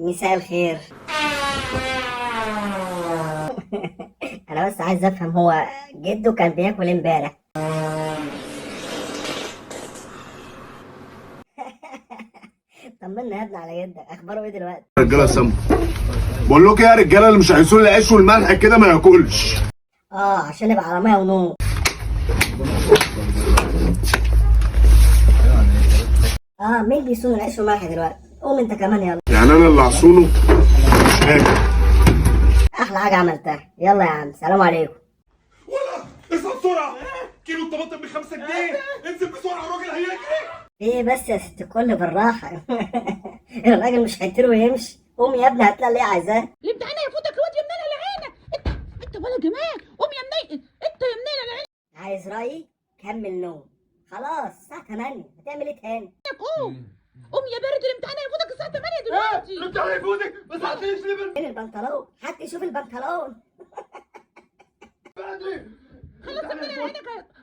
مساء الخير. انا بس عايز افهم، هو جده كان بياكل امبارح؟ طمنا يا ابني على جدك، اخباره ايه دلوقتي؟ رجاله سم. بقول لكم يا رجاله، اللي مش هيسول العيش والملح كده ما ياكلش. عشان يبقى على ميه ونور. مين بيصون العيش والملح دلوقتي؟ قوم انت كمان يلا. يعني انا اللي هصونه؟ مش هاكل. احلى حاجه عملتها. يلا يا عم، سلام عليكم. ولا اصحى بسرعه، كيلو الطماطم ب5 جنيه، انزل بسرعه الراجل هيجري. ايه بس يا ست الكل بالراحه. الراجل مش هيطير ويمشي. قوم يا ابني هتلاقي اللي عايزاه. الامتحان هيفوتك الواد يا منيل العينه. انت ولا جمال، قوم يا منيل، انت يا منيل العينه. عايز رايي؟ كمل نوم. خلاص الساعه 8، هتعمل ايه تاني؟ قوم يا بارد، الامتحان هيفوتك الساعه 8 دلوقتي. الامتحان هيفوتك بس هتعيش ليفل فين البنطلون؟ حد يشوف البنطلون. بدري. خلاص يا منيل عينك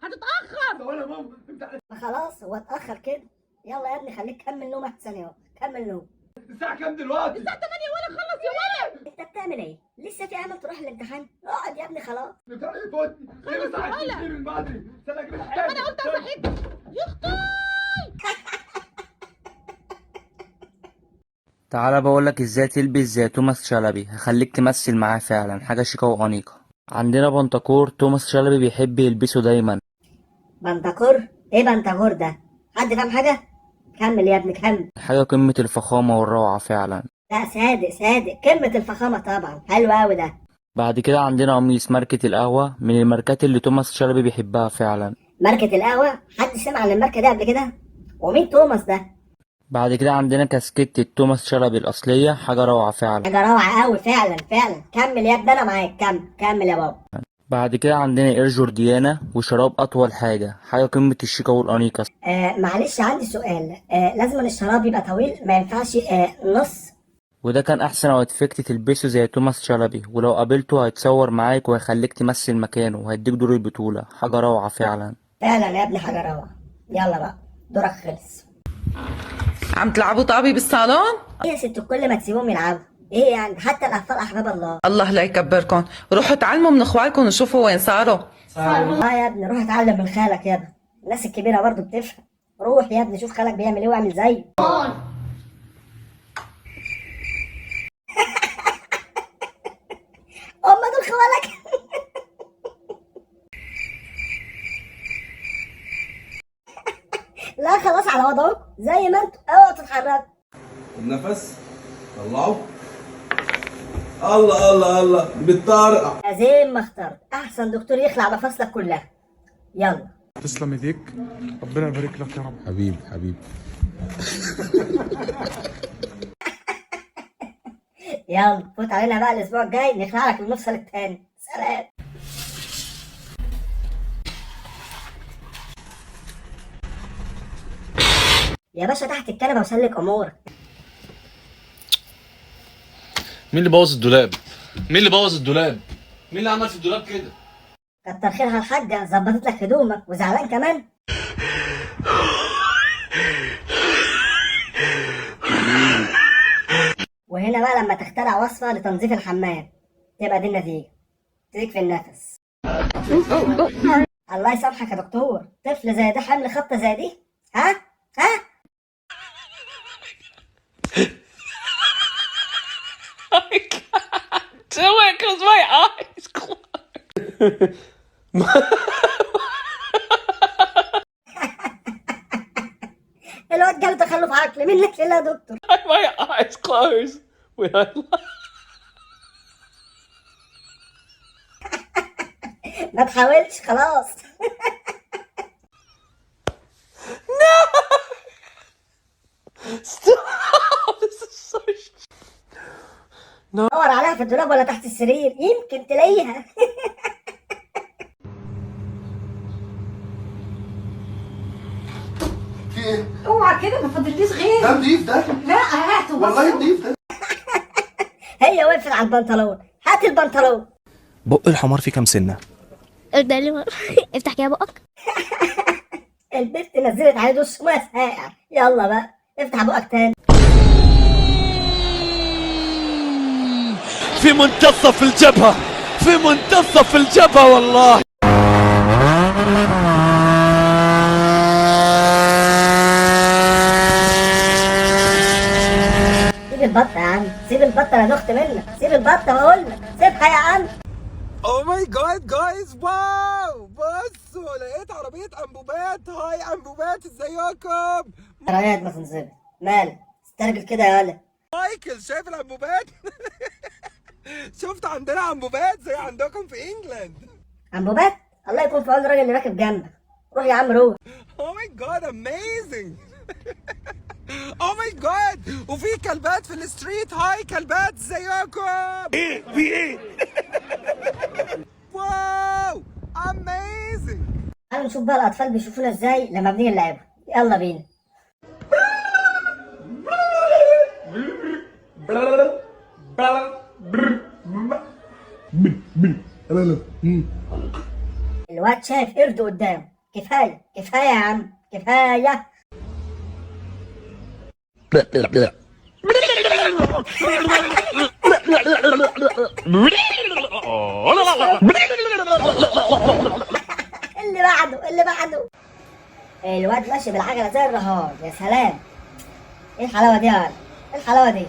هتتاخر. ثواني يا ماما، الامتحان ما خلاص هو اتاخر كده. يلا يا ابني خليك كمل نوم احسن. اهو كمل نوم. الساعه كام دلوقتي؟ الساعه 8 ولا خلص يا ولد. انت بتعمل ايه؟ لسه في امل تروح الامتحان؟ اقعد يا ابني خلاص. الامتحان هيفوتني، ليه بس هتعيش ليفل بدري؟ استنى اجيب الحاجه. انا قلت اصحيك يا اختي. تعالى بقولك ازاي تلبس زي توماس شلبي، هخليك تمثل معاه فعلا حاجة شيكة وأنيقة. عندنا بنتكور توماس شلبي بيحب يلبسه دايما. بنتكور؟ ايه بنتكور ده؟ حد فاهم حاجه؟ كمل يا ابني كمل. حاجة قمة الفخامة والروعة فعلا. لا صادق صادق، كلمه الفخامه طبعا، حلو قوي ده. بعد كده عندنا قميص ماركة القهوة، من الماركات اللي توماس شلبي بيحبها فعلا. ماركه القهوه؟ حد سمع عن الماركه دي قبل كده؟ ومين توماس ده؟ بعد كده عندنا كاسكيت توماس شلبي الأصلية، حاجة روعة فعلا. حاجه روعه قوي فعلا فعلا. كمل يا ابني انا معاك، كمل يا بابا. بعد كده عندنا اير جورديانا وشراب أطول حاجة قمة الشيكة والأنيقة. معلش عندي سؤال. لازم الشراب يبقى طويل، ما ينفعش نص؟ وده كان أحسن اوتفيكت تلبسه زي توماس شلبي، ولو قابلته هيتصور معاك وهيخليك تمثل مكانه وهيديك دور البطولة. حاجة روعة فعلا. فعلا يا ابني حاجه روعه. يلا بقى دورك خلص. عم تلعبوا طابة بالصالون؟ ايه يا ست الكل، ما تسيبوهم يلعبوا. ايه يعني، حتى الاطفال احباب الله. الله لا يكبركم، روحوا تعلموا من اخوالكم وشوفوا وين صاروا. يا ابني روح اتعلم من خالك يا ابني، الناس الكبيره برضه بتفهم. روح يا ابني شوف خالك بيعمل ايه واعمل زيه. دول خوالك. لا خلاص على وضعكم زي ما انتوا، اوعوا تتحركوا. النفس طلعوا. الله الله الله بالطارئة. زي ما اخترت، احسن دكتور يخلع مفاصلك كلها. يلا. تسلم ايديك، ربنا يبارك لك يا رب. حبيبي حبيبي. يلا فوت علينا بقى الاسبوع الجاي نخلع لك المفصل التاني. سلام. يا باشا تحت الكنبه وسلك امورك. مين اللي بوظ الدولاب؟ مين اللي بوظ الدولاب؟ مين اللي عمل في الدولاب كده؟ كتر خيرها الحاجه، ظبطت لك هدومك وزعلان كمان. وهنا بقى لما تخترع وصفه لتنظيف الحمام تبقى دي النتيجه. تيجي في النفس. الله يسامحك يا دكتور، طفل زي ده حمل خبطه زي دي؟ ها؟ I can't do it because my eyes closed. الواد جاله تخلف عقلي منك لله يا دكتور. My eyes closed when I ما تحاولش خلاص. stop. This is so دور عليها في الدولاب ولا تحت السرير، يمكن تلاقيها. في ايه؟ اوعى كده، ما فاضليش غير. ده نضيف ده. لا هاته والله نضيف ده. هي وقفت على البنطلون، هات البنطلون. بق الحمار فيه كام سنة؟ افتح كده بقك. البنت نزلت عليه دش ميه ساقع. يلا بقى افتح بقك تاني. في منتصف الجبهة، في منتصف الجبهة والله. سيب البطة يا عم، سيب البطة، انا دخت منك، سيب البطة بقول لك، سيبها يا عم. او ماي جاد جايز، واو بصوا لقيت عربية انبوبات. هاي انبوبات، ازيكم؟ رايات ما تنزل مالك استرجل كده يا ولد. مايكل شايف الانبوبات؟ شفت عندنا انبوبات زي عندكم في انجلاند. انبوبات؟ الله يكون في عون الراجل اللي راكب جنبك. روح يا عم روح. او ماي جاد اميزنج. او ماي جاد، وفي كلبات في الستريت. هاي كلبات، ازيكم؟ ايه في ايه؟ واو اميزنج. تعالوا نشوف بقى الاطفال بيشوفونا ازاي لما بنيجي نلعبهم. يلا بينا. الواد شايف قرد قدامه. كفايه كفايه يا عم كفايه. اللي بعده اللي بعده. الواد ماشي بالعجله زي الرهان. يا سلام، ايه الحلاوه دي يا ولد؟ ايه الحلاوه دي؟